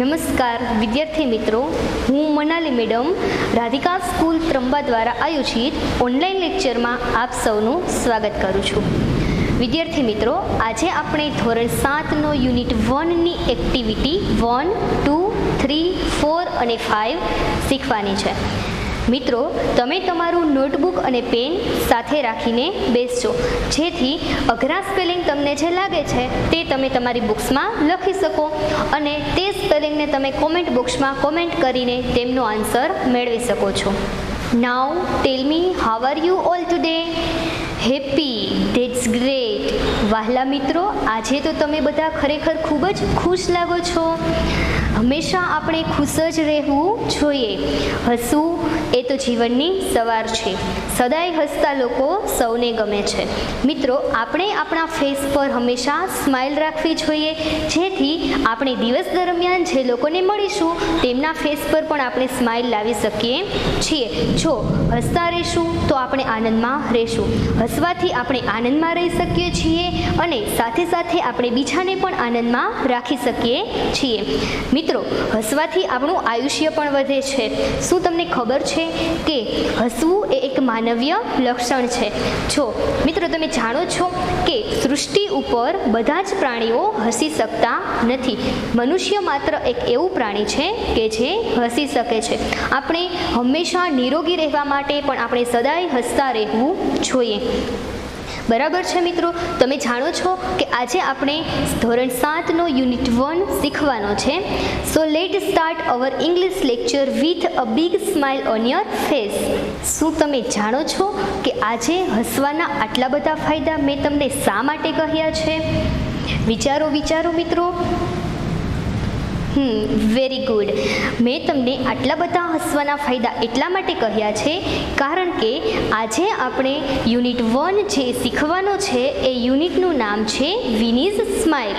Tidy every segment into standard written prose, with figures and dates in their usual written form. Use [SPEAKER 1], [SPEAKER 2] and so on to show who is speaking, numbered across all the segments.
[SPEAKER 1] નમસ્કાર વિદ્યાર્થી મિત્રો, હું મનાલી મેડમ રાધિકા સ્કૂલ ત્રંબા દ્વારા આયોજિત ઓનલાઈન લેક્ચરમાં આપ સૌનું સ્વાગત કરું છું. વિદ્યાર્થી મિત્રો, આજે આપણે ધોરણ 7નો યુનિટ 1ની એક્ટિવિટી 1, 2, 3, 4 અને 5 શીખવાની છે. મિત્રો, તમે તમારું નોટબુક અને પેન સાથે રાખીને બેસજો, જેથી અઘરા સ્પેલિંગ તમને જે લાગે છે તે તમે તમારી બુક્સમાં લખી શકો અને તે સ્પેલિંગને તમે કોમેન્ટ બોક્સમાં કોમેન્ટ કરીને તેમનો આન્સર મેળવી શકો છો. Now tell me, how are you all today? Happy, that's great. વહાલા મિત્રો, આજે તો તમે બધા ખરેખર ખૂબ જ ખુશ લાગો છો. હંમેશા આપણે ખુશ જ રહેવું જોઈએ. હસવું એ તો જીવનની સવાર છે. સદાય હસતા લોકો સૌને ગમે છે. મિત્રો, આપણે આપણા ફેસ પર હંમેશા સ્માઇલ રાખવી જોઈએ, જેથી આપણે દિવસ દરમિયાન જે લોકોને મળીશું તેમના ફેસ પર પણ આપણે સ્માઇલ લાવી શકીએ છીએ. જો હસતા રહીશું તો આપણે આનંદમાં રહીશું. હસવાથી આપણે આનંદમાં રહી શકીએ છીએ અને સાથે સાથે આપણે બીજાને પણ આનંદમાં રાખી શકીએ છીએ. મિત્રો, હસવાથી આપણું આયુષ્ય પણ વધે છે. શું તમને ખબર છે કે હસવું એ એક માનવીય લક્ષણ છે? જો મિત્રો, તમે જાણો છો કે સૃષ્ટિ ઉપર બધા જ પ્રાણીઓ હસી શકતા નથી. મનુષ્ય માત્ર એક એવું પ્રાણી છે કે જે હસી શકે છે. આપણે હંમેશા નિરોગી રહેવા માટે પણ આપણે સદાય હસતા રહેવું જોઈએ. બરાબર છે મિત્રો? તમે જાણો છો કે આજે આપણે ધોરણ 7નો યુનિટ 1 શીખવાનો છે. So let start our English lecture with a big smile on your face. શું તમે જાણો છો કે આજે હસવાના આટલા બધા ફાયદા મેં તમને શા માટે કહ્યા છે? વિચારો મિત્રો. Very good. મેં તમને આટલા બધા હસવાના ફાયદા એટલા માટે કહ્યા છે કારણ કે આજે આપણે યુનિટ 1 જે શીખવાનો છે એ યુનિટનું નામ છે વિનીઝ સ્માઇલ.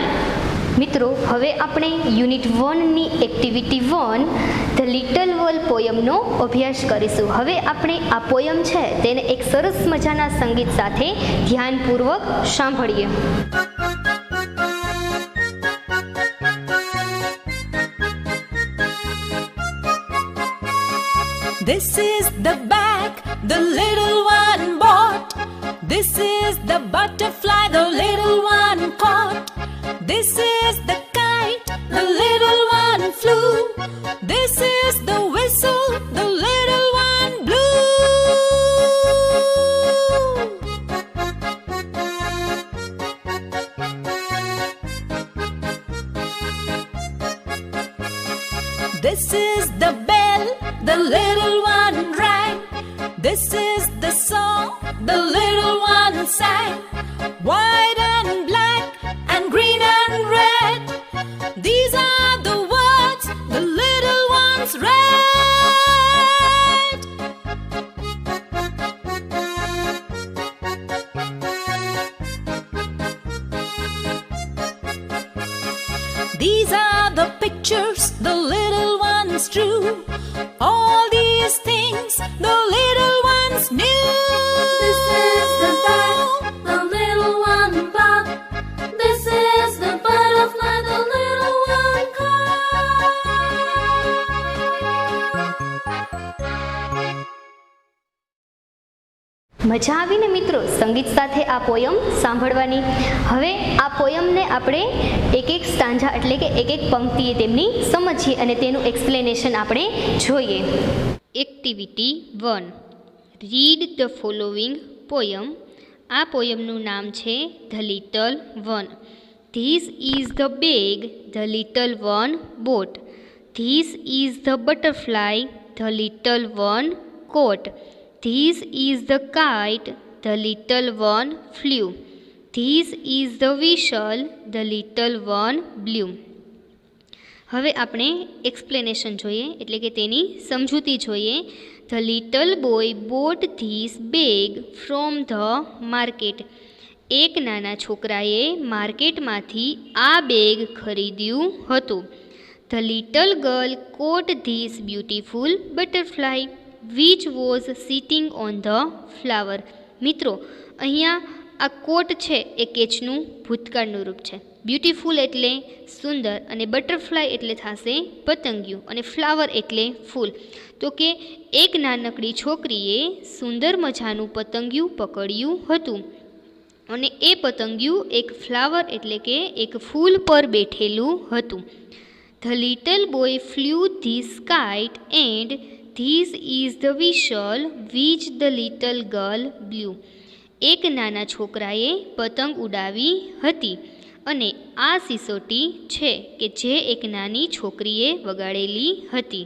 [SPEAKER 1] મિત્રો, હવે આપણે યુનિટ 1ની એક્ટિવિટી 1 ધ લિટલ વર્લ્ડ પોયમનો અભ્યાસ કરીશું. હવે આપણે આ પોયમ છે તેને એક સરસ મજાના સંગીત સાથે ધ્યાનપૂર્વક સાંભળીએ.
[SPEAKER 2] This is the bag the little one bought. This is the butterfly the little one caught. This is the kite the little one flew. This is the whistle the little one blew. This is the bell the little one rang. This is the song the little one sang. White and black and green and red, these are the words the little ones read. These are the pictures the little ones drew. All these things the little ones knew.
[SPEAKER 3] This is the bag the little one bought. This is the butterfly the little one caught.
[SPEAKER 1] મજા આવીને મિત્રો સંગીત સાથે આ poem સાંભળવાની? હવે આ પોયમને આપણે એક એક સ્ટાન્જા એટલે કે એક એક પંક્તિએ તેમની સમજીએ અને તેનું એક્સપ્લેનેશન આપણે જોઈએ. Activity 1, read the following poem. આ પોયમનું નામ છે the little one. This is the bag the little one boat. This is the butterfly the little one coat. This is the kite the little one flew. This is the whistle the little one blew. હવે આપણે explanation જોઈએ એટલે કે તેની સમજૂતી જોઈએ. The little boy bought this bag from the market. એક નાના છોકરાએ માર્કેટમાંથી આ બેગ ખરીદ્યું હતું. The little girl caught this beautiful butterfly which was sitting on the flower. મિત્રો, અહીંયા આ કોટ છે એ કેચનું ભૂતકાળનું રૂપ છે. બ્યુટીફુલ એટલે સુંદર અને બટરફ્લાય એટલે થશે પતંગિયું અને ફ્લાવર એટલે ફૂલ. તો કે એક નાનકડી છોકરીએ સુંદર મજાનું પતંગિયું પકડ્યું હતું અને એ પતંગિયું એક ફ્લાવર એટલે કે એક ફૂલ પર બેઠેલું હતું. The little boy flew this kite and this is the whistle which the little girl blew. એક નાના છોકરાએ પતંગ ઉડાવી હતી અને આ સિસોટી છે કે જે એક નાની છોકરીએ વગાડેલી હતી.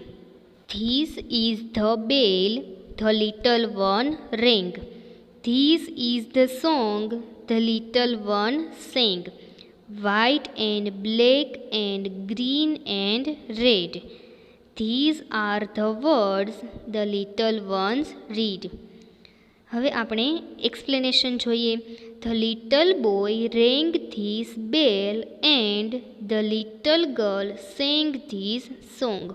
[SPEAKER 1] This is the bell the little one rang. This is the song the little one sang. White and black and green and red. These are the words the little ones read. હવે આપણે explanation જોઈએ. The little boy rang this bell and the little girl sang this song.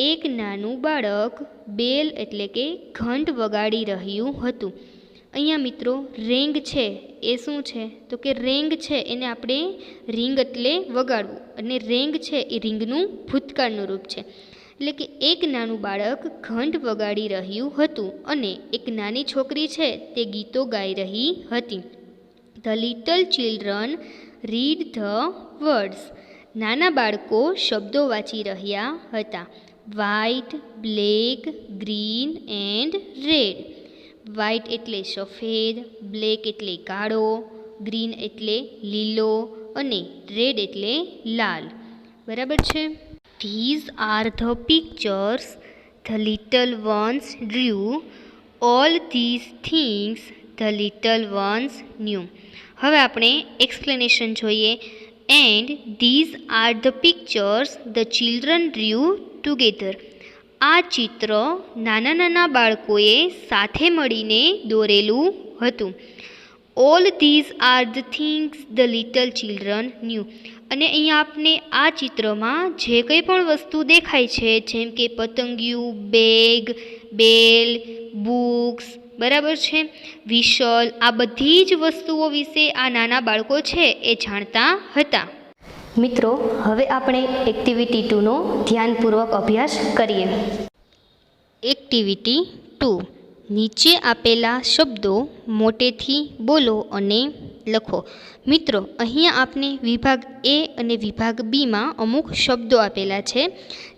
[SPEAKER 1] એક નાનું બાળક બેલ એટલે કે ઘંટ વગાડી રહ્યું હતું. અહીંયા મિત્રો રેંગ છે એ શું છે? તો કે રેંગ છે એને આપણે રીંગ એટલે વગાડવું અને રેંગ છે એ રીંગનું ભૂતકાળનું રૂપ છે. એટલે કે એક નાનું બાળક ઘંટ વગાડી રહ્યું હતું અને એક નાની છોકરી છે તે ગીતો ગાઈ રહી હતી. The little children read the words. નાના બાળકો શબ્દો વાંચી રહ્યા હતા. White, black, green and red. White એટલે સફેદ, બ્લેક એટલે કાળો, ગ્રીન એટલે લીલો અને રેડ એટલે લાલ. બરાબર છે? These are the pictures the little ones drew. All these things the little ones knew. હવે આપણે એક્સપ્લેનેશન જોઈએ. And these are the pictures the children drew together. આ ચિત્ર નાના નાના બાળકોએ સાથે મળીને દોરેલું હતું. All these are the things the little children knew. અને અહીંયા આપને આ ચિત્રમાં જે કંઈ પણ વસ્તુ દેખાય છે જેમ કે પતંગિયું, બેગ, બેલ, બુક્સ, બરાબર છે, વિશલ, આ બધી જ વસ્તુઓ વિશે આ નાના બાળકો છે એ જાણતા હતા. મિત્રો હવે આપણે એક્ટિવિટી 2નો ધ્યાનપૂર્વક અભ્યાસ કરીએ. એક્ટિવિટી 2. નીચે આપેલા શબ્દો મોટેથી બોલો અને લખો. મિત્રો અહીંયા આપને વિભાગ એ અને વિભાગ બીમાં અમુક શબ્દો આપેલા છે,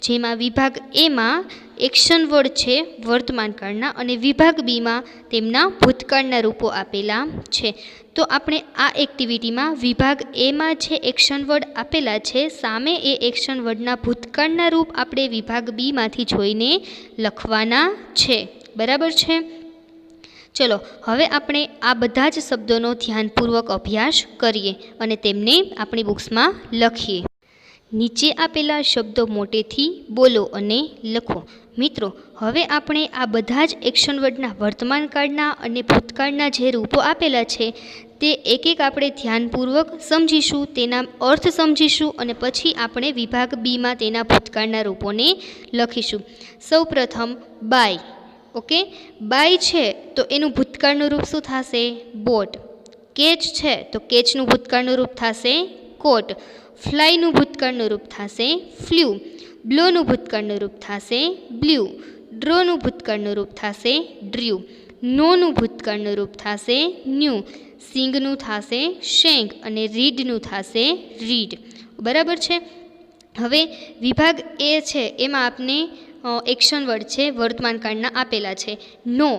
[SPEAKER 1] જેમાં વિભાગ એમાં એક્શન વર્ડ છે વર્તમાનકાળના અને વિભાગ બીમાં તેમના ભૂતકાળના રૂપો આપેલા છે. તો આપણે આ એક્ટિવિટીમાં વિભાગ એમાં જે એક્શન વર્ડ આપેલા છે સામે એ એક્શન વર્ડના ભૂતકાળના રૂપ આપણે વિભાગ બીમાંથી જોઈને લખવાના છે. બરાબર છે? ચલો હવે આપણે આ બધા જ શબ્દોનો ધ્યાનપૂર્વક અભ્યાસ કરીએ અને તેમને આપણી બુક્સમાં લખીએ. નીચે આપેલા શબ્દો મોટેથી બોલો અને લખો. મિત્રો હવે આપણે આ બધા જ એક્શન વર્ડના વર્તમાનકાળના અને ભૂતકાળના જે રૂપો આપેલા છે તે એક એક આપણે ધ્યાનપૂર્વક સમજીશું, તેના અર્થ સમજીશું અને પછી આપણે વિભાગ બીમાં તેના ભૂતકાળના રૂપોને લખીશું. સૌપ્રથમ બાય. ઓકે, બાય છે તો એનું ભૂતકાળનું રૂપ શું થશે? બોટ. કેચ છે તો કેચનું ભૂતકાળનું રૂપ થશે કોટ. ફ્લાયનું ભૂતકાળનું રૂપ થશે ફ્લ્યુ. બ્લોનું ભૂતકાળનું રૂપ થશે બ્લ્યુ. ડ્રોનું ભૂતકાળનું રૂપ થશે ડ્ર્યુ. નોનું ભૂતકાળનું રૂપ થશે ન્યૂ. સિંગનું થશે શેંગ અને રીડનું થશે રીડ. બરાબર છે? હવે વિભાગ એ છે એમાં આપને એક્શન વર્ડ છે વર્તમાનકાળના આપેલા છે. નો.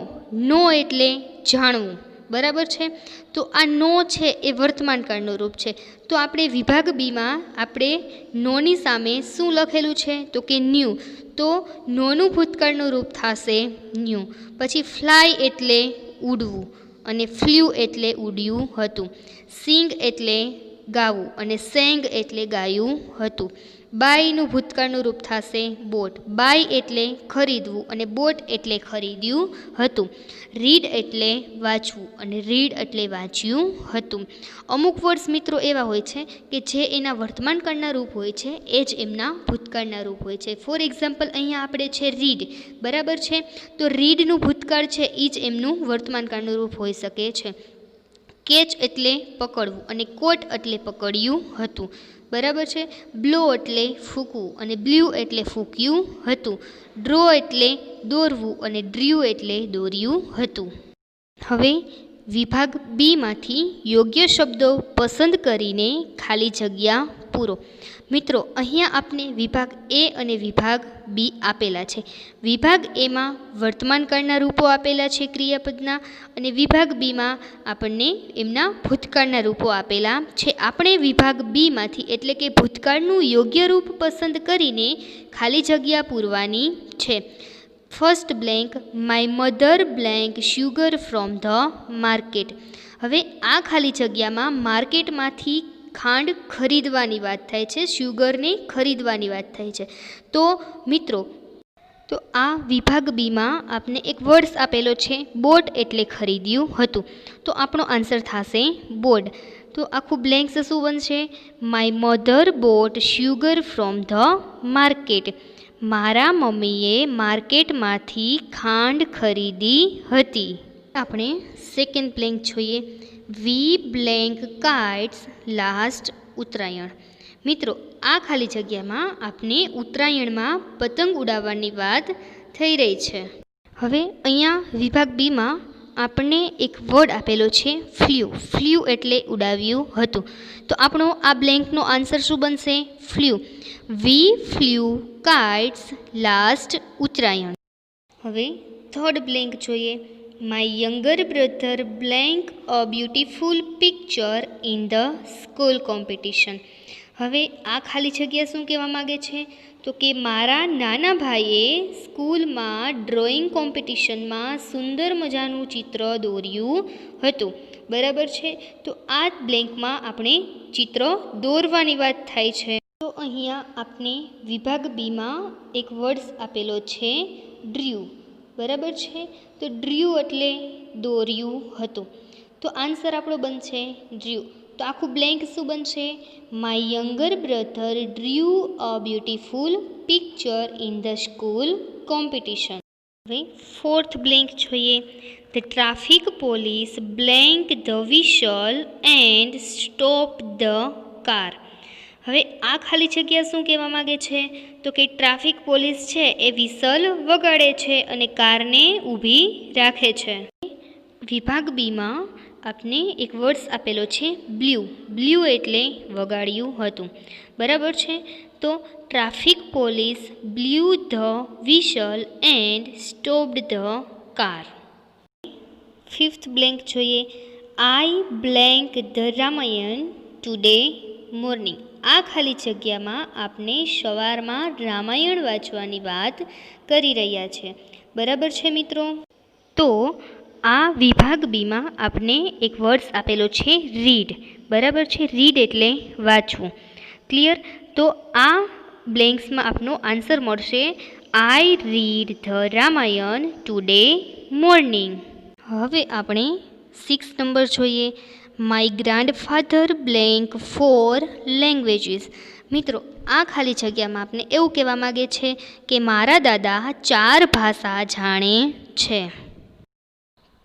[SPEAKER 1] નો એટલે જાણવું. બરાબર છે? તો આ નો છે એ વર્તમાનકાળનું રૂપ છે. તો આપણે વિભાગ બીમાં આપણે નોની સામે શું લખેલું છે? તો કે ન્યૂ. તો નોનું ભૂતકાળનું રૂપ થશે ન્યૂ. પછી ફ્લાય એટલે ઉડવું અને ફ્લ્યુ એટલે ઉડ્યું હતું. સિંગ એટલે ગાવું અને સેંગ એટલે ગાયું હતું. બાયનું ભૂતકાળનું રૂપ થશે બોટ. બાય એટલે ખરીદવું અને બોટ એટલે ખરીદ્યું હતું. રીડ એટલે વાંચવું અને રીડ એટલે વાંચ્યું હતું. અમુક વર્ડ્સ મિત્રો એવા હોય છે કે જે એના વર્તમાનકાળના રૂપ હોય છે એ જ એમના ભૂતકાળના રૂપ હોય છે. ફોર એક્ઝામ્પલ અહીંયા આપણે છે રીડ. બરાબર છે? તો રીડનું ભૂતકાળ છે એ જ એમનું વર્તમાનકાળનું રૂપ હોઈ શકે છે. કેચ એટલે પકડવું અને કોટ એટલે પકડ્યું હતું. બરાબર છે. બ્લો એટલે ફૂંકવું અને બ્લ્યુ એટલે ફૂંક્યું હતું. ડ્રો એટલે દોરવું અને ડ્ર્યુ એટલે દોર્યું હતું. હવે વિભાગ બીમાંથી યોગ્ય શબ્દો પસંદ કરીને ખાલી જગ્યા પૂરો. મિત્રો, અહીંયા આપને વિભાગ એ અને વિભાગ બી આપેલા છે. વિભાગ એમાં વર્તમાનકાળના રૂપો આપેલા છે ક્રિયાપદના, અને વિભાગ બીમાં આપણને એમના ભૂતકાળના રૂપો આપેલા છે. આપણે વિભાગ બીમાંથી એટલે કે ભૂતકાળનું યોગ્ય રૂપ પસંદ કરીને ખાલી જગ્યા પૂરવાની છે. First blank, my mother blank sugar from the market. હવે આ ખાલી જગ્યામાં માર્કેટમાંથી ખાંડ ખરીદવાની વાત થાય છે, શુગરને ખરીદવાની વાત થાય છે. તો મિત્રો, તો આ વિભાગ બીમાં આપને એક વર્ડ્સ આપેલો છે, બોટ એટલે ખરીદ્યું હતું. તો આપણો આન્સર થશે બોટ. તો આખું બ્લેન્ક્સ શું બનશે? My mother boat sugar from the market. મારા મમ્મીએ માર્કેટમાંથી ખાંડ ખરીદી હતી. આપણે સેકન્ડ બ્લેન્ક જોઈએ. વી બ્લેન્ક કાઇટ્સ લાસ્ટ ઉત્તરાયણ. મિત્રો, આ ખાલી જગ્યામાં આપણે ઉત્તરાયણમાં પતંગ ઉડાવવાની વાત થઈ રહી છે. હવે અહીંયા વિભાગ બીમાં આપણને એક વર્ડ આપેલો છે, ફ્લ્યુ. ફ્લ્યુ એટલે ઉડાવ્યું હતું. તો આપણો આ બ્લેન્કનો આન્સર શું બનશે? ફ્લ્યુ. વી ફ્લ્યુ કાઇટ્સ લાસ્ટ ઉત્તરાયણ. હવે થર્ડ બ્લેન્ક જોઈએ. My younger brother blank a beautiful picture in the school competition. હવે આ ખાલી જગ્યા શું કહેવા માગે છે? તો કે મારા નાના ભાઈએ સ્કૂલમાં ડ્રોઈંગ કોમ્પિટિશનમાં સુંદર મજાનું ચિત્ર દોર્યું હતું. બરાબર છે. તો આ બ્લેન્કમાં આપણે ચિત્ર દોરવાની વાત થાય છે. તો અહીંયા આપણે વિભાગ બીમાં એક વર્ડ્સ આપેલો છે, ડ્ર્યુ. બરાબર છે. તો ડ્ર્યુ એટલે દોર્યું હતું. તો આન્સર આપણો બનશે ડ્ર્યુ. તો આખું બ્લેન્ક શું બનશે? My younger brother drew a beautiful picture in the school competition. હવે ફોર્થ બ્લેન્ક જોઈએ. The traffic police blank the whistle and stop the car. હવે આ ખાલી જગ્યા શું કહેવા માગે છે? તો કે ટ્રાફિક પોલીસ છે એ વિસલ વગાડે છે અને કારને ઊભી રાખે છે. વિભાગ બીમાં આપને એક વર્ડ્સ આપેલો છે, બ્લ્યુ. બ્લ્યુ એટલે વગાડ્યું હતું. બરાબર છે. તો traffic police blew the whistle and stopped the car. Fifth blank જોઈએ. I blank the Ramayana today morning. આ ખાલી જગ્યામાં આપણે સવારમાં રામાયણ વાંચવાની વાત કરી રહ્યા છે. બરાબર છે મિત્રો. તો આ વિભાગ બીમાં આપને એક વર્ડ્સ આપેલો છે, રીડ. બરાબર છે. રીડ એટલે વાંચવું. ક્લિયર. તો આ બ્લેન્ક્સમાં આપનો આન્સર મળશે I read the Ramayana today morning. હવે આપણે 6 નંબર જોઈએ. My grandfather blank 4 languages. મિત્રો, આ ખાલી જગ્યામાં આપને એવું કહેવા માગે છે કે મારા દાદા 4 ભાષા જાણે છે.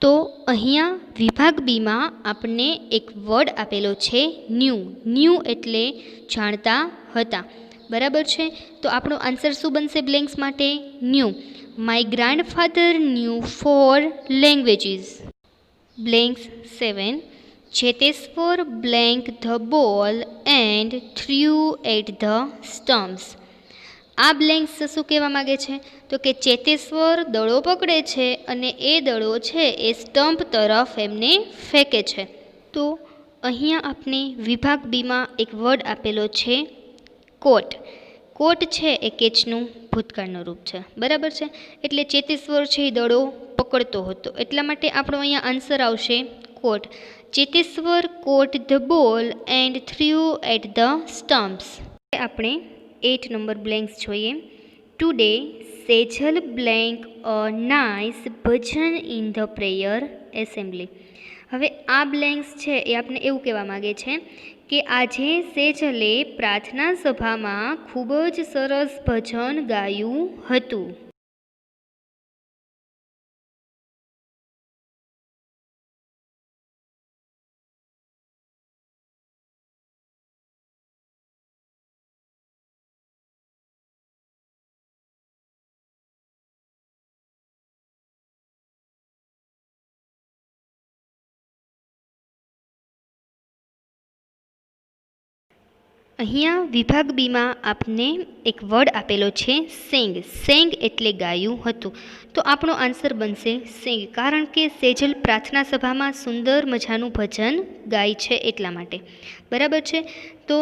[SPEAKER 1] તો અહીંયા વિભાગ બીમાં આપણને એક વર્ડ આપેલો છે, ન્યૂ. ન્યૂ એટલે જાણતા હતા. બરાબર છે. તો આપણો આન્સર શું બનશે બ્લેન્ક્સ માટે? Knew. My grandfather knew 4 languages. Blanks 7. Cheteshwar blank the ball and threw at the stumps. આ બ્લેન્ક્સ શું કહેવા માગે છે? તો કે ચેતેશ્વર દડો પકડે છે અને એ દડો છે એ સ્ટમ્પ તરફ એમને ફેંકે છે. તો અહીંયા આપણે વિભાગ બીમાં એક વર્ડ આપેલો છે, કોટ. કોટ છે એ કેચનું ભૂતકાળનું રૂપ છે. બરાબર છે. એટલે ચેતેશ્વર છે એ દડો પકડતો હતો. એટલા માટે આપણો અહીંયા આન્સર આવશે caught. Cheteshwar caught the ball and threw at the stumps. આપણે 8 નંબર બ્લેન્ક્સ જોઈએ. Today Sejal blank a nice bhajan in the prayer assembly. હવે આ બ્લેન્ક્સ છે એ આપણે એવું કહેવા માગે છે કે આજે સેજલે પ્રાર્થના સભામાં ખૂબ જ સરસ ભજન ગાયું હતું. અહીંયા વિભાગ બીમાં આપને એક વર્ડ આપેલો છે સેંગ. સેંગ એટલે ગાયું હતું. તો આપણો આન્સર બનશે સેંગ, કારણ કે સેજલ પ્રાર્થના સભામાં સુંદર મજાનું ભજન ગાય છે એટલા માટે. બરાબર છે. તો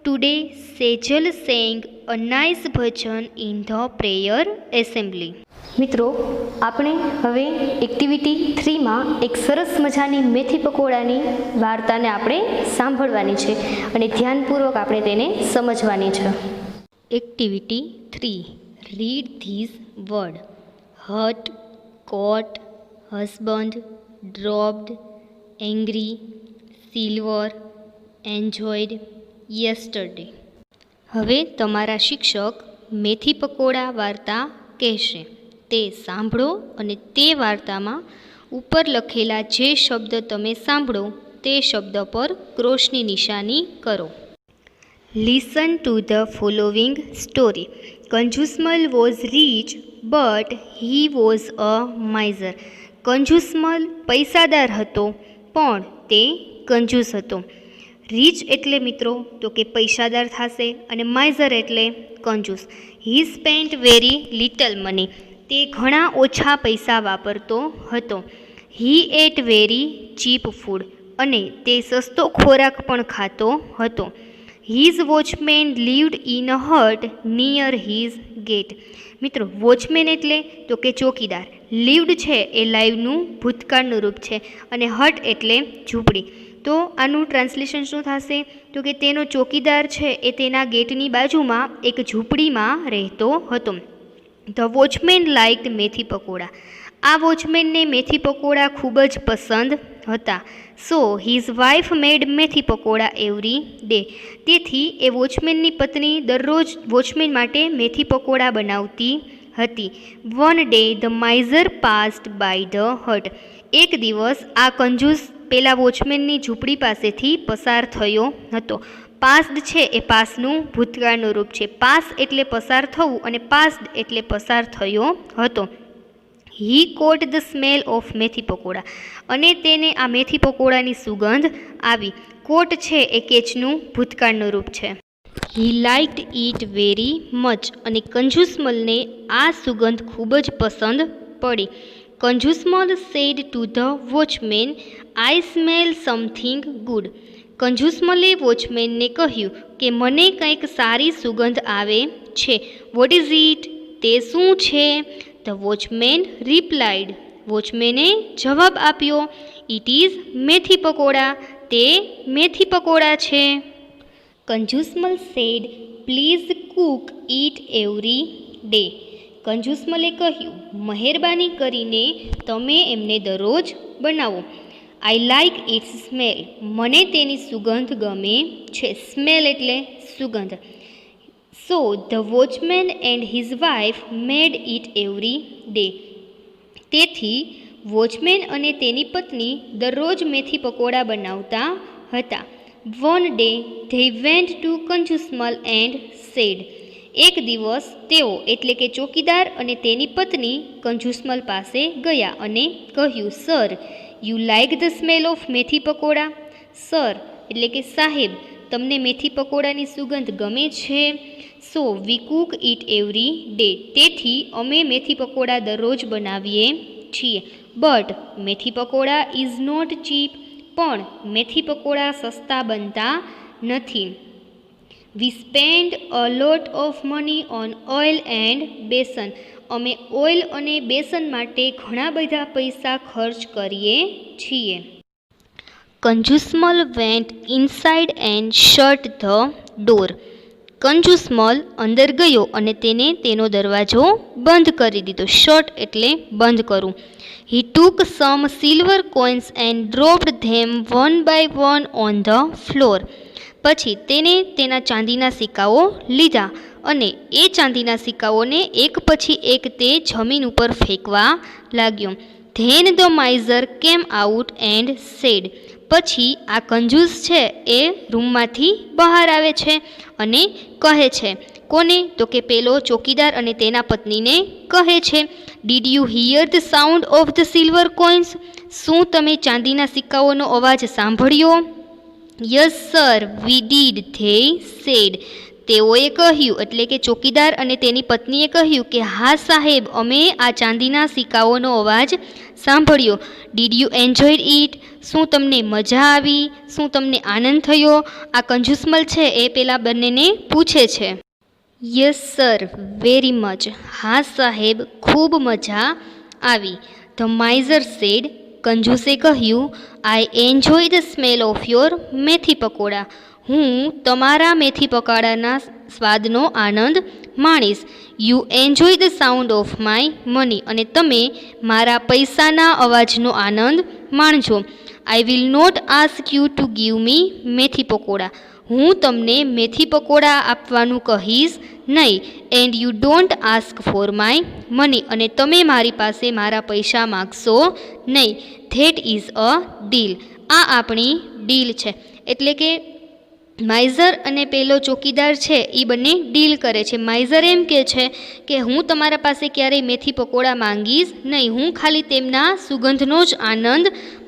[SPEAKER 1] today Sejal sang a nice bhajan in the prayer assembly. મિત્રો, આપણે હવે એક્ટિવિટી 3માં એક સરસ મજાની મેથી પકોડાની વાર્તાને આપણે સાંભળવાની છે અને ધ્યાનપૂર્વક આપણે તેને સમજવાની છે. Activity 3. Read these word. Hut, coat, husband, dropped, angry, silver, enjoyed, yesterday. હવે તમારા શિક્ષક મેથી પકોડા વાર્તા કહેશે. તે સાંભળો અને તે વાર્તામાં ઉપર લખેલા જે શબ્દ તમે સાંભળો તે શબ્દ પર ક્રોસની નિશાની કરો. Listen to the following story. Kanjusmal was rich but he was a miser. Kanjusmal પૈસાદાર હતો પણ તે કંજૂસ હતો. રીચ એટલે મિત્રો તો કે પૈસાદાર થશે અને માઇઝર એટલે કંજૂસ. He spent very little money. તે ઘણા ઓછા પૈસા વાપરતો હતો. He ate very cheap food. અને તે સસ્તો ખોરાક પણ ખાતો હતો. His watchman lived in a hut near his gate. મિત્રો, વોચમેન એટલે તો કે ચોકીદાર. લીવડ છે એ લાઈવનું ભૂતકાળનું રૂપ છે અને હટ એટલે ઝૂંપડી. તો આનું ટ્રાન્સલેશન શું થશે? તો કે તેનો ચોકીદાર છે એ તેના ગેટની બાજુમાં એક ઝૂંપડીમાં રહેતો હતો. ધ વોચમેન લાઇક્ડ મેથી પકોડા. આ વોચમેનને મેથી પકોડા ખૂબ જ પસંદ હતા. સો હિઝ વાઇફ મેડ મેથી પકોડા એવરી ડે. તેથી એ વોચમેનની પત્ની દરરોજ વોચમેન માટે મેથી પકોડા બનાવતી હતી. One day the miser passed by the hut. એક દિવસ આ કંજૂસ પેલા વોચમેનની ઝૂંપડી પાસેથી પસાર થયો હતો. પાસ્ડ છે એ પાસનું ભૂતકાળનું રૂપ છે. પાસ એટલે પસાર થવું અને પાસ્ડ એટલે પસાર થયો હતો. હી કોટ ધ સ્મેલ ઓફ મેથી પકોડા. અને તેને આ મેથી પકોડાની સુગંધ આવી. કોટ છે એ કેચનું ભૂતકાળનું રૂપ છે. He liked it very much. અને કંજુસમલને આ સુગંધ ખૂબ જ પસંદ પડી. Kanjusmal said to the watchman, I smell something good. કંજુસમલે વોચમેનને કહ્યું કે મને કંઈક સારી સુગંધ આવે છે. What is it? તે શું છે? The watchman replied. વોચમેને જવાબ આપ્યો, ઇટ ઇઝ મેથી પકોડા. તે મેથી પકોડા છે. Kanjusmal said, please cook it every day. કંજુસમલે કહ્યું, મહેરબાની કરીને તમે એમને દરરોજ બનાવો. I like its smell. મને તેની સુગંધ ગમે છે. સ્મેલ એટલે સુગંધ. So the watchman and his wife made it every day. તેથી વોચમેન અને તેની પત્ની દરરોજ મેથી પકોડા બનાવતા હતા. One day they went to Kanjusmal and said. એક દિવસ તેઓ એટલે કે ચોકીદાર અને તેની પત્ની કંજુસમલ પાસે ગયા અને કહ્યું, sir, you like the smell of મેથી પકોડા. સર એટલે કે સાહેબ, તમને મેથી પકોડાની સુગંધ ગમે છે? સો વી કૂક ઇટ એવરી ડે. તેથી અમે મેથી પકોડા દરરોજ બનાવીએ છીએ. બટ મેથી પકોડા ઇઝ નોટ ચીપ. પણ મેથી પકોડા સસ્તા બનતા નથી. We spend a lot of money on oil and besan. અમે ઓઇલ અને બેસન માટે ઘણા બધા પૈસા ખર્ચ કરીએ છીએ. Kanjusmal vent inside and shirt the door. Kanjusmal અંદર ગયો અને તેને તેનો દરવાજો બંધ કરી દીધો. શટ એટલે બંધ કરવું. He took some silver coins and dropped them one by one on the floor. પછી તેને તેના ચાંદીના સિક્કાઓ લીધા અને એ ચાંદીના સિક્કાઓને એક પછી એક તે જમીન ઉપર ફેંકવા લાગ્યો. Than the માઇઝર came out and said. પછી આ કંજૂસ છે એ રૂમમાંથી બહાર આવે છે અને કહે છે, કોને? તો કે પેલો ચોકીદાર અને તેના પત્નીને કહે છે, did you hear the sound of the silver coins. શું તમે ચાંદીના સિક્કાઓનો અવાજ સાંભળ્યો? Yes sir we did they sad. તેઓએ કહ્યું એટલે કે ચોકીદાર અને તેની પત્નીએ કહ્યું કે હા સાહેબ, અમે આ ચાંદીના સિક્કાઓનો અવાજ સાંભળ્યો. Did you enjoyed it? શું તમને મજા આવી? શું તમને આનંદ થયો? આ કંજુસમલ છે એ પેલા બંનેને પૂછે છે. Yes sir very much. હા સાહેબ, ખૂબ મજા આવી. The માઇઝર said. કંજૂસે કહ્યું, I enjoy the smell of your methi pakoda. હું તમારા મેથી પકોડાના સ્વાદનો આનંદ માણીશ. You enjoy the sound of my money. અને તમે મારા પૈસાના અવાજનો આનંદ માણજો. I will not ask you to give me methi pakoda. હું તમને મેથી પકોડા આપવાનું કહીશ નહીં. And you don't ask for my money. અને તમે મારી પાસે મારા પૈસા માગશો નહીં. That is a deal. આ આપણી ડીલ છે. એટલે કે માઇઝર અને પેલો ચોકીદાર છે એ બંને ડીલ કરે છે. માઇઝર એમ કહે છે કે હું તમારા પાસે ક્યારેય મેથી પકોડા માંગીશ નહીં, હું ખાલી તેમના સુગંધનો જ આનંદ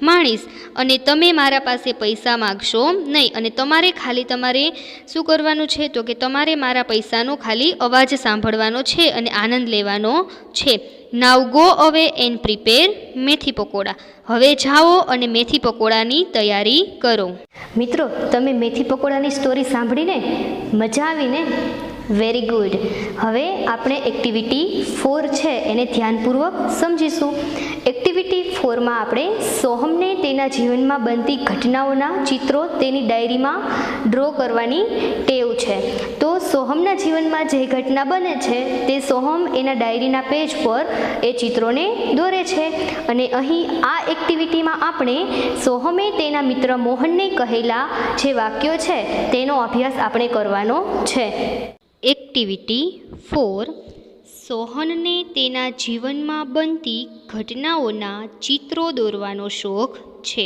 [SPEAKER 1] માણીશ. અને તમે મારા પાસે પૈસા માગશો નહીં. અને તમારે શું કરવાનું છે તો કે તમારે મારા પૈસાનો ખાલી અવાજ સાંભળવાનો છે અને આનંદ લેવાનો છે. નાવ ગો અવે એન્ડ પ્રિપેર મેથી પકોડા. હવે જાઓ અને મેથી પકોડાની તૈયારી કરો. મિત્રો, તમે મેથી પકોડાની સ્ટોરી સાંભળીને મજા આવીને? Very good. હવે આપણે એક્ટિવિટી 4 છે એને ધ્યાનપૂર્વક સમજીશું. એક્ટિવિટી 4માં આપણે સોહમને તેના જીવનમાં બનતી ઘટનાઓના ચિત્રો તેની ડાયરીમાં ડ્રો કરવાની ટેવ છે. તો સોહમના જીવનમાં જે ઘટના બને છે તે સોહમ એના ડાયરીના પેજ પર એ ચિત્રોને દોરે છે. અને અહીં આ એક્ટિવિટીમાં આપણે સોહમે તેના મિત્ર મોહનને કહેલા જે વાક્યો છે તેનો અભ્યાસ આપણે કરવાનો છે. એક્ટિવિટી 4. સોહનને તેના જીવનમાં બનતી ઘટનાઓના ચિત્રો દોરવાનો શોખ છે.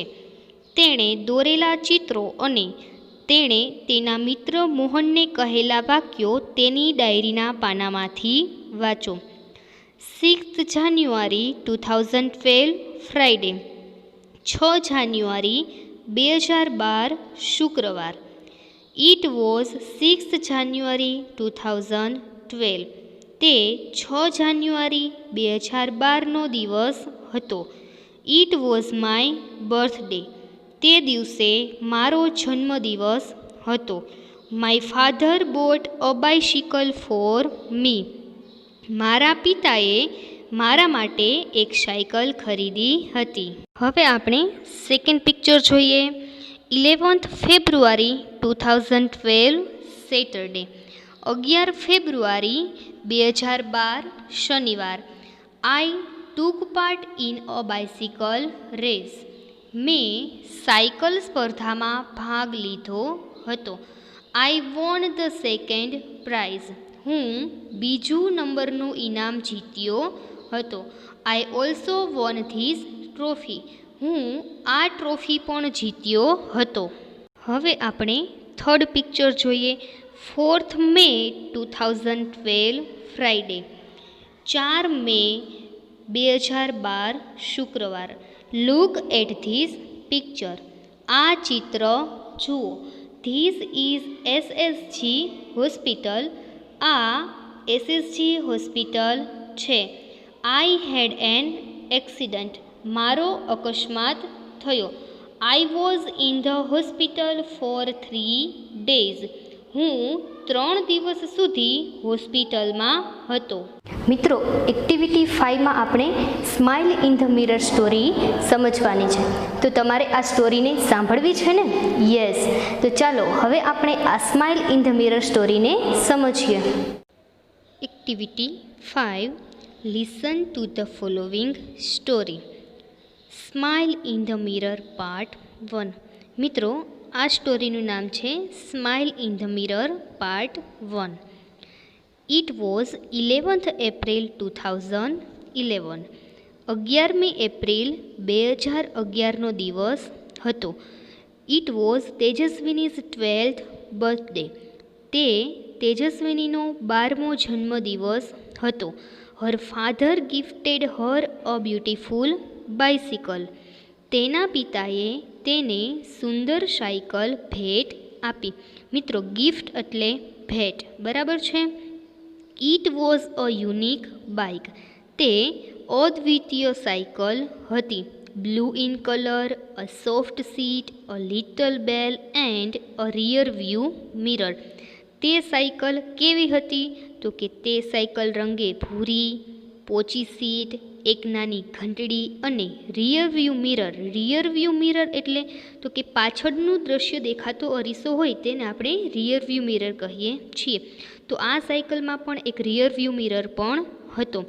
[SPEAKER 1] તેણે દોરેલા ચિત્રો અને તેણે તેના મિત્ર મોહનને કહેલા વાક્યો તેની ડાયરીના પાનામાંથી વાંચો. 6th જાન્યુઆરી 2012 ફ્રાઇડે. 6 જાન્યુઆરી 2012 શુક્રવાર. It was 6th January 2012. તે 6 જાન્યુઆરી 2012નો દિવસ હતો. It was my birthday. તે દિવસે મારો જન્મદિવસ હતો. My father bought a bicycle for me. મારા પિતાએ મારા માટે એક સાયકલ ખરીદી હતી. હવે આપણે સેકન્ડ પિક્ચર જોઈએ. 11th ફેબ્રુઆરી 2012 સેટરડે. 11 ફેબ્રુઆરી 2012 શનિવાર. I took part in a bicycle race. મેં સાયકલ સ્પર્ધામાં ભાગ લીધો હતો. I won the second prize. હું બીજું નંબરનું ઇનામ જીત્યો હતો. I also won this trophy. હું આ ટ્રોફી પણ જીત્યો હતો. હવે આપણે થર્ડ પિક્ચર જોઈએ. 4th મે 2012 ફ્રાઇડે. 4 મે 2012 શુક્રવાર. Look at this picture. આ ચિત્ર જુઓ. This is SSG hospital. આ એસએસજી હોસ્પિટલ છે. I had an accident. મારો અકસ્માત થયો. I was in the hospital for 3 days. હું 3 દિવસ સુધી હોસ્પિટલમાં હતો. મિત્રો, એક્ટિવિટી 5માં આપણે smile in the mirror story સમજવાની છે. તો તમારે આ સ્ટોરીને સાંભળવી છે ને? યસ. તો ચાલો હવે આપણે આ સ્માઇલ ઇન ધ મિરર સ્ટોરીને સમજીએ. Activity 5. Listen to the following story. Smile in the mirror part 1. મિત્રો, આ સ્ટોરીનું નામ છે smile in the mirror part 1. It was 11th April 2011. 11મી એપ્રિલ 2011નો દિવસ હતો. ઇટ વોઝ તેજસ્વીનીઝ 12th બર્થડે. તે તેજસ્વીનીનો 12મો જન્મદિવસ હતો. Her father gifted her a beautiful bicycle. તેના પિતાએ તેને સુંદર સાયકલ ભેટ આપી. મિત્રો, ગિફ્ટ એટલે ભેટ, બરાબર છે. It was a unique bike. તે અદ્વિતીય સાયકલ હતી. Blue in colour, a soft seat, a little bell and a rear view mirror. તે સાયકલ કેવી હતી? તો કે તે સાયકલ રંગે ભૂરી, પોચી સીટ, એક નાની ઘંટડી અને rear view mirror. Rear view mirror એટલે તો કે પાછળનું દ્રશ્ય દેખાતો અરીસો હોય તેને આપણે રિયર વ્યૂ મિરર કહીએ છીએ. તો આ સાયકલમાં પણ એક રિયર વ્યૂ મિરર પણ હતો.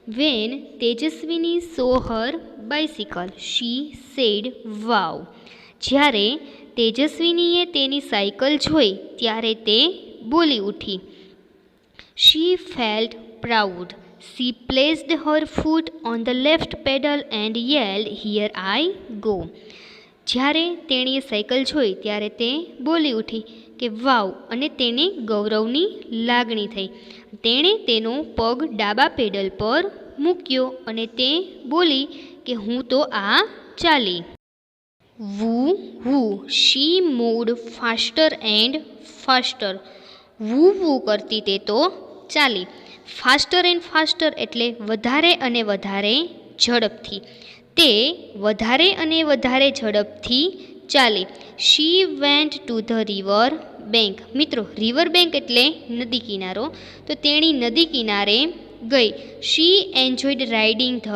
[SPEAKER 1] When Tejaswini saw her bicycle she said wow. જ્યારે તેજસ્વીનીએ તેની સાયકલ જોઈ ત્યારે તે બોલી ઉઠી. She felt proud. She placed her foot on the left pedal and yelled, "Here I go." જ્યારે તેણીએ સાયકલ જોઈ ત્યારે તે બોલી ઉઠી કે વાવ, અને તેને ગૌરવની લાગણી થઈ. તેણે તેનો પગ ડાબા પેડલ પર મૂક્યો અને તે બોલી કે હું તો આ ચાલી. વૂ વૂ. શી moved faster and faster. Woo Woo કરતી તે તો ચાલી. ફાસ્ટર એન્ડ ફાસ્ટર એટલે વધારે અને વધારે ઝડપથી. તે વધારે અને વધારે ઝડપથી ચાલી. She went to the river bank. મિત્રો, રિવર બેંક એટલે નદી કિનારો. તો તેણી નદી કિનારે ગઈ. She enjoyed riding the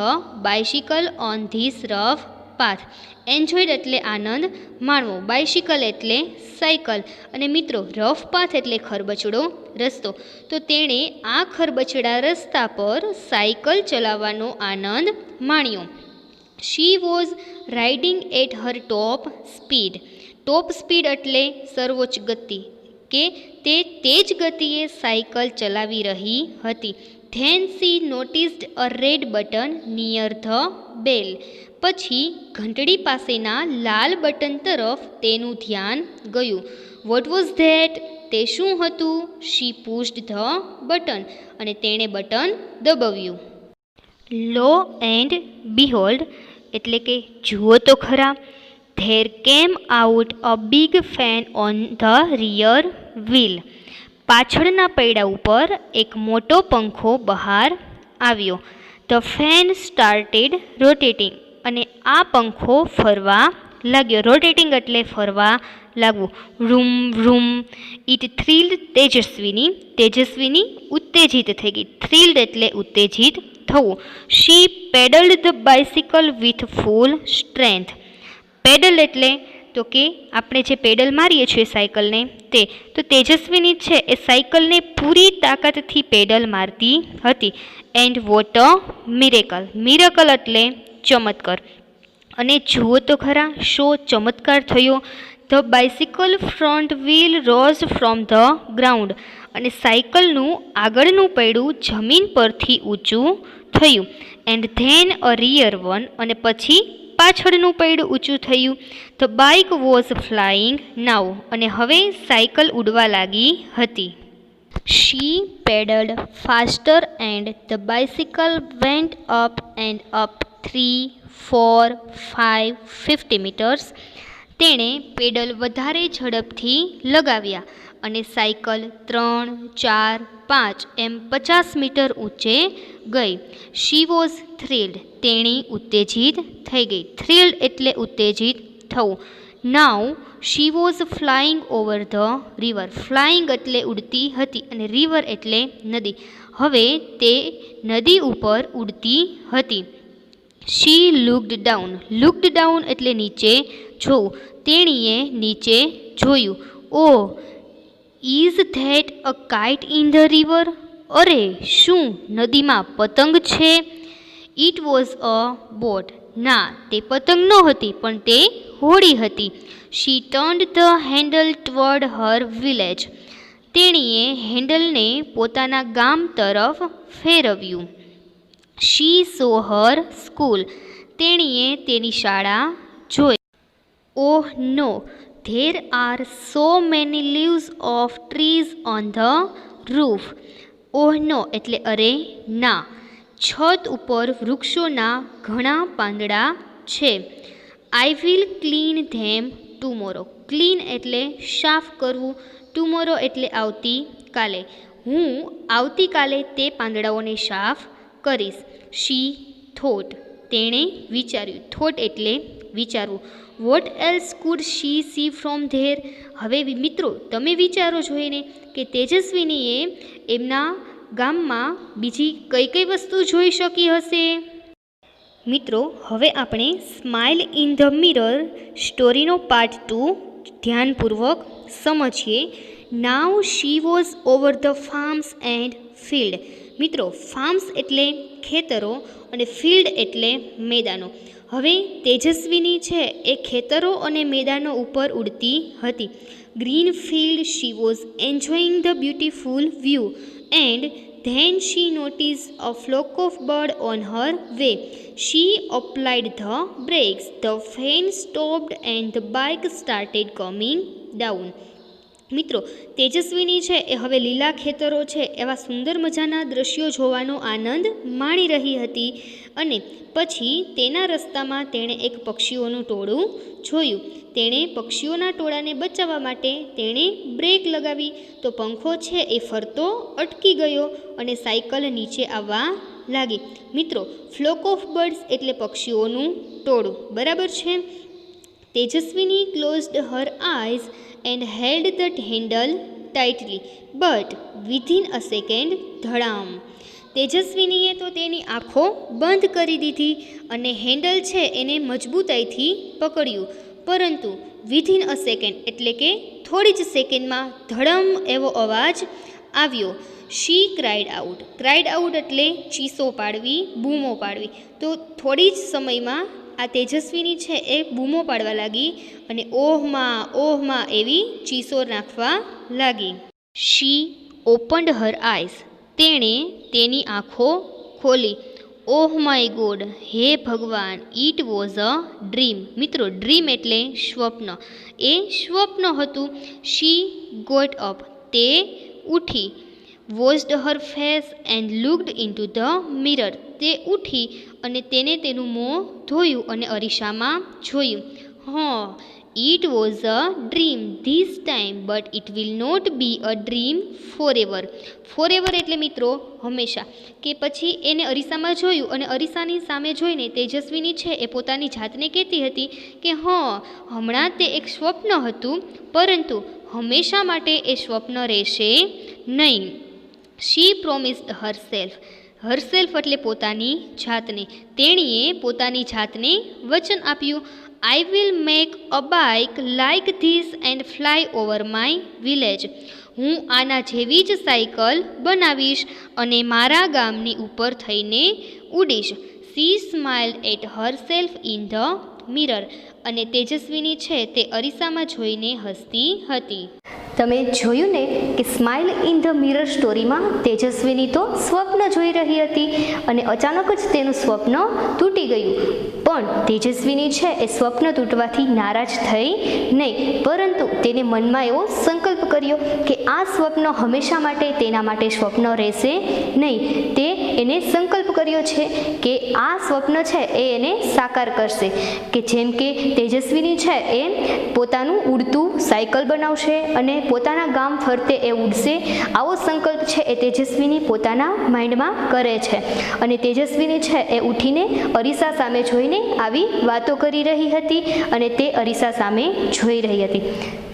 [SPEAKER 1] bicycle on this rough path. Enjoyed એટલે આનંદ માણવો, બાઇસિકલ એટલે સાયકલ, અને મિત્રો રફ પાથ એટલે ખરબચડો રસ્તો. તો તેણે આ ખરબચડા રસ્તા પર સાયકલ ચલાવવાનો આનંદ માણ્યો. She was riding at her top speed. Top speed એટલે સર્વોચ્ચ ગતિ, કે તે તેજ ગતિએ સાયકલ ચલાવી રહી હતી. Then she noticed a red button near the bell. પછી ઘંટડી પાસેના લાલ બટન તરફ તેનું ધ્યાન ગયું. What was that. તે શું હતું? She pushed the button. અને તેણે બટન દબાવ્યું. લો એન્ડ બિહોલ્ડ એટલે કે જુઓ તો ખરા. There came out a big fan on the rear wheel. પાછળના પૈડા ઉપર એક મોટો પંખો બહાર આવ્યો. The fan started rotating. અને આ પંખો ફરવા લાગ્યો. રોટેટિંગ એટલે ફરવા લાગવું. Vroom vroom. It thrilled Tejaswini. Tejaswini ઉત્તેજિત થઈ ગઈ. થ્રિલ્ડ એટલે ઉત્તેજિત થવું. She pedalled the bicycle with full strength. Pedal એટલે તો કે આપણે જે પેડલ મારીએ છીએ સાયકલને તે. તો તેજસ્વીની છે એ સાયકલને પૂરી તાકાતથી પેડલ મારતી હતી. And what a miracle. Miracle એટલે ચમત્કાર. અને જુઓ તો ખરા, શો ચમત્કાર થયો. The bicycle front wheel rose from the ground. અને સાયકલનું આગળનું પૈડું જમીન પરથી ઊંચું થયું. And then a rear one. અને પછી પાછળનું પૈડું ઊંચું થયું. The bike was flying now. અને હવે સાયકલ ઉડવા લાગી હતી. She pedalled faster and the bicycle went up and up 3, 4, 5, 50 metres. તેણે પેડલ વધારે ઝડપથી લગાવ્યા અને સાયકલ 3, 4, 5 એમ 50 મીટર ઊંચે ગઈ. She was thrilled. તેણી ઉત્તેજિત થઈ ગઈ. થ્રિલ્ડ એટલે ઉત્તેજિત થવું. Now she was flying over the river. Flying એટલે ઉડતી હતી અને રિવર એટલે નદી. હવે તે નદી ઉપર ઉડતી હતી. She looked down. Looked down એટલે નીચે જોવું. તેણીએ નીચે જોયું. Oh, is that a kite in the river. અરે, શું નદીમાં પતંગ છે? It was a boat. ના, તે પતંગ નહોતી, પણ તે હોડી હતી. She turned the handle toward her village. તેણીએ હેન્ડલને પોતાના ગામ તરફ ફેરવ્યું. શી સો હર સ્કૂલ. તેણીએ તેની શાળા જોઈ. Oh no, there are so many leaves of trees on the roof. Oh no એટલે અરે ના. છત ઉપર વૃક્ષોના ઘણા પાંદડા છે. I will clean them tomorrow. Clean એટલે સાફ કરવું, ટુમોરો એટલે આવતીકાલે. હું આવતીકાલે તે પાંદડાઓને સાફ કરીશ. શી થોટ, તેણે વિચાર્યું. થોટ એટલે વિચારવું. What else could she see from there. હવે મિત્રો તમે વિચારો જોઈને કે તેજસ્વીનીએ એમના ગામમાં બીજી કઈ કઈ વસ્તુ જોઈ શકી હશે. મિત્રો હવે આપણે સ્માઇલ ઇન ધ મિરર સ્ટોરીનો પાર્ટ 2 ધ્યાનપૂર્વક સમજીએ. Now she was over the farms and field. મિત્રો ફાર્મ્સ એટલે ખેતરો અને ફિલ્ડ એટલે મેદાનો. હવે તેજસ્વીની છે એ ખેતરો અને મેદાનો ઉપર ઉડતી હતી. Green field she was enjoying the beautiful view and then she noticed a flock of birds on her way. She applied the brakes. The van stopped and the bike started coming down. મિત્રો તેજસ્વીની છે એ હવે લીલા ખેતરો છે એવા સુંદર મજાના દ્રશ્યો જોવાનો આનંદ માણી રહી હતી અને પછી તેના રસ્તામાં તેણે એક પક્ષીઓનું ટોળું જોયું. તેણે પક્ષીઓના ટોળાને બચાવવા માટે તેણે બ્રેક લગાવી તો પંખો છે એ ફરતો અટકી ગયો અને સાયકલ નીચે આવવા લાગી. મિત્રો ફ્લોક ઓફ બર્ડ્સ એટલે પક્ષીઓનું ટોળું, બરાબર છે. Tejaswini closed her eyes and held the handle tightly, but within a second, ધડામ. તેજસ્વીનીએ તો તેની આંખો બંધ કરી દીધી અને હેન્ડલ છે એને મજબૂતાઈથી પકડ્યું, પરંતુ વિધિન અ સેકન્ડ એટલે કે થોડી જ સેકન્ડમાં ધડમ એવો અવાજ આવ્યો. શી ક્રાઇડ આઉટ. ક્રાઇડ આઉટ એટલે ચીસો પાડવી, બૂમો પાડવી. તો થોડી જ સમયમાં આ તેજસ્વીની છે એ બૂમો પાડવા લાગી અને ઓહમાં એવી ચીસો નાખવા લાગી. She opened her eyes. તેણે તેની આંખો ખોલી. ઓહ માય ગોડ, હે ભગવાન, ઇટ વોઝ અ ડ્રીમ. મિત્રો ડ્રીમ એટલે સ્વપ્ન, એ સ્વપ્ન હતું. She got up. તે ઉઠી. Washed her face and looked into the mirror. તે ઉઠી અને તેને તેનું મોં ધોયું અને અરીસામાં જોયું. It was a dream this time but it will not be a dream forever. Forever એટલે મિત્રો હંમેશા. કે પછી એને અરીસામાં જોયું અને અરીસાની સામે જોઈને તેજસ્વીની છે એ પોતાની જાતને કહેતી હતી કે હમણાં તે એક સ્વપ્ન હતું, પરંતુ હંમેશા માટે એ સ્વપ્ન રહેશે નહીં. શી પ્રોમિસ્ડ હરસેલ્ફ. હરસેલ્ફ એટલે પોતાની જાતને. તેણીએ પોતાની જાતને વચન આપ્યું. I will make a bike like this and fly over my village. હું આના જેવી જ સાયકલ બનાવીશ અને મારા ગામની ઉપર થઈને ઉડીશ. She smiled at herself in the mirror. અને તેજસ્વીની છે તે અરીસામાં જોઈને હસતી હતી. તમે જોયું ને કે સ્માઇલ ઇન ધ મિરર સ્ટોરીમાં તેજસ્વીની તો સ્વપ્ન જોઈ રહી હતી અને અચાનક જ તેનું સ્વપ્ન તૂટી ગયું. પણ તેજસ્વીની છે એ સ્વપ્ન તૂટવાથી નારાજ થઈ નહીં, પરંતુ તેને મનમાં એવો સંકલ્પ કર્યો કે આ સ્વપ્ન હંમેશા માટે તેના માટે સ્વપ્ન રહેશે નહીં. તે એને સંકલ્પ કર્યો છે કે આ સ્વપ્ન છે એ એને સાકાર કરશે. કે જેમ કે તેજસ્વીની છે એ પોતાનું ઉડતું સાયકલ બનાવશે અને પોતાના ગામ ફરતે એ ઉડશે. આવો સંકલ્પ છે એ તેજસ્વીની પોતાના માઇન્ડમાં કરે છે અને તેજસ્વીની છે એ ઉઠીને અરીસા સામે જોઈને આવી વાતો કરી રહી હતી અને તે અરીસા સામે જોઈ રહી હતી.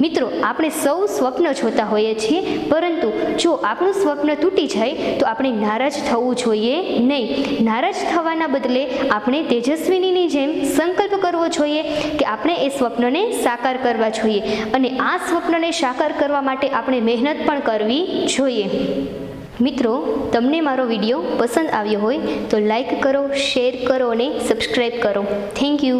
[SPEAKER 1] મિત્રો આપણે સૌ સ્વપ્ન જોતા હોઈએ છીએ, પરંતુ જો આપણું સ્વપ્ન તૂટી જાય તો આપણે નારાજ થવું જોઈએ નહીં. નારાજ થવાના બદલે આપણે તેજસ્વીનીની જેમ સંકલ્પ કરવો જોઈએ કે આપણે એ સ્વપ્નને સાકાર કરવા જોઈએ અને આ સ્વપ્નને સાકાર કરવા માટે આપણે મહેનત પણ કરવી જોઈએ. મિત્રો તમને મારો વિડીયો પસંદ આવ્યો હોય તો લાઈક કરો, શેર કરો અને સબસ્ક્રાઈબ કરો. Thank you.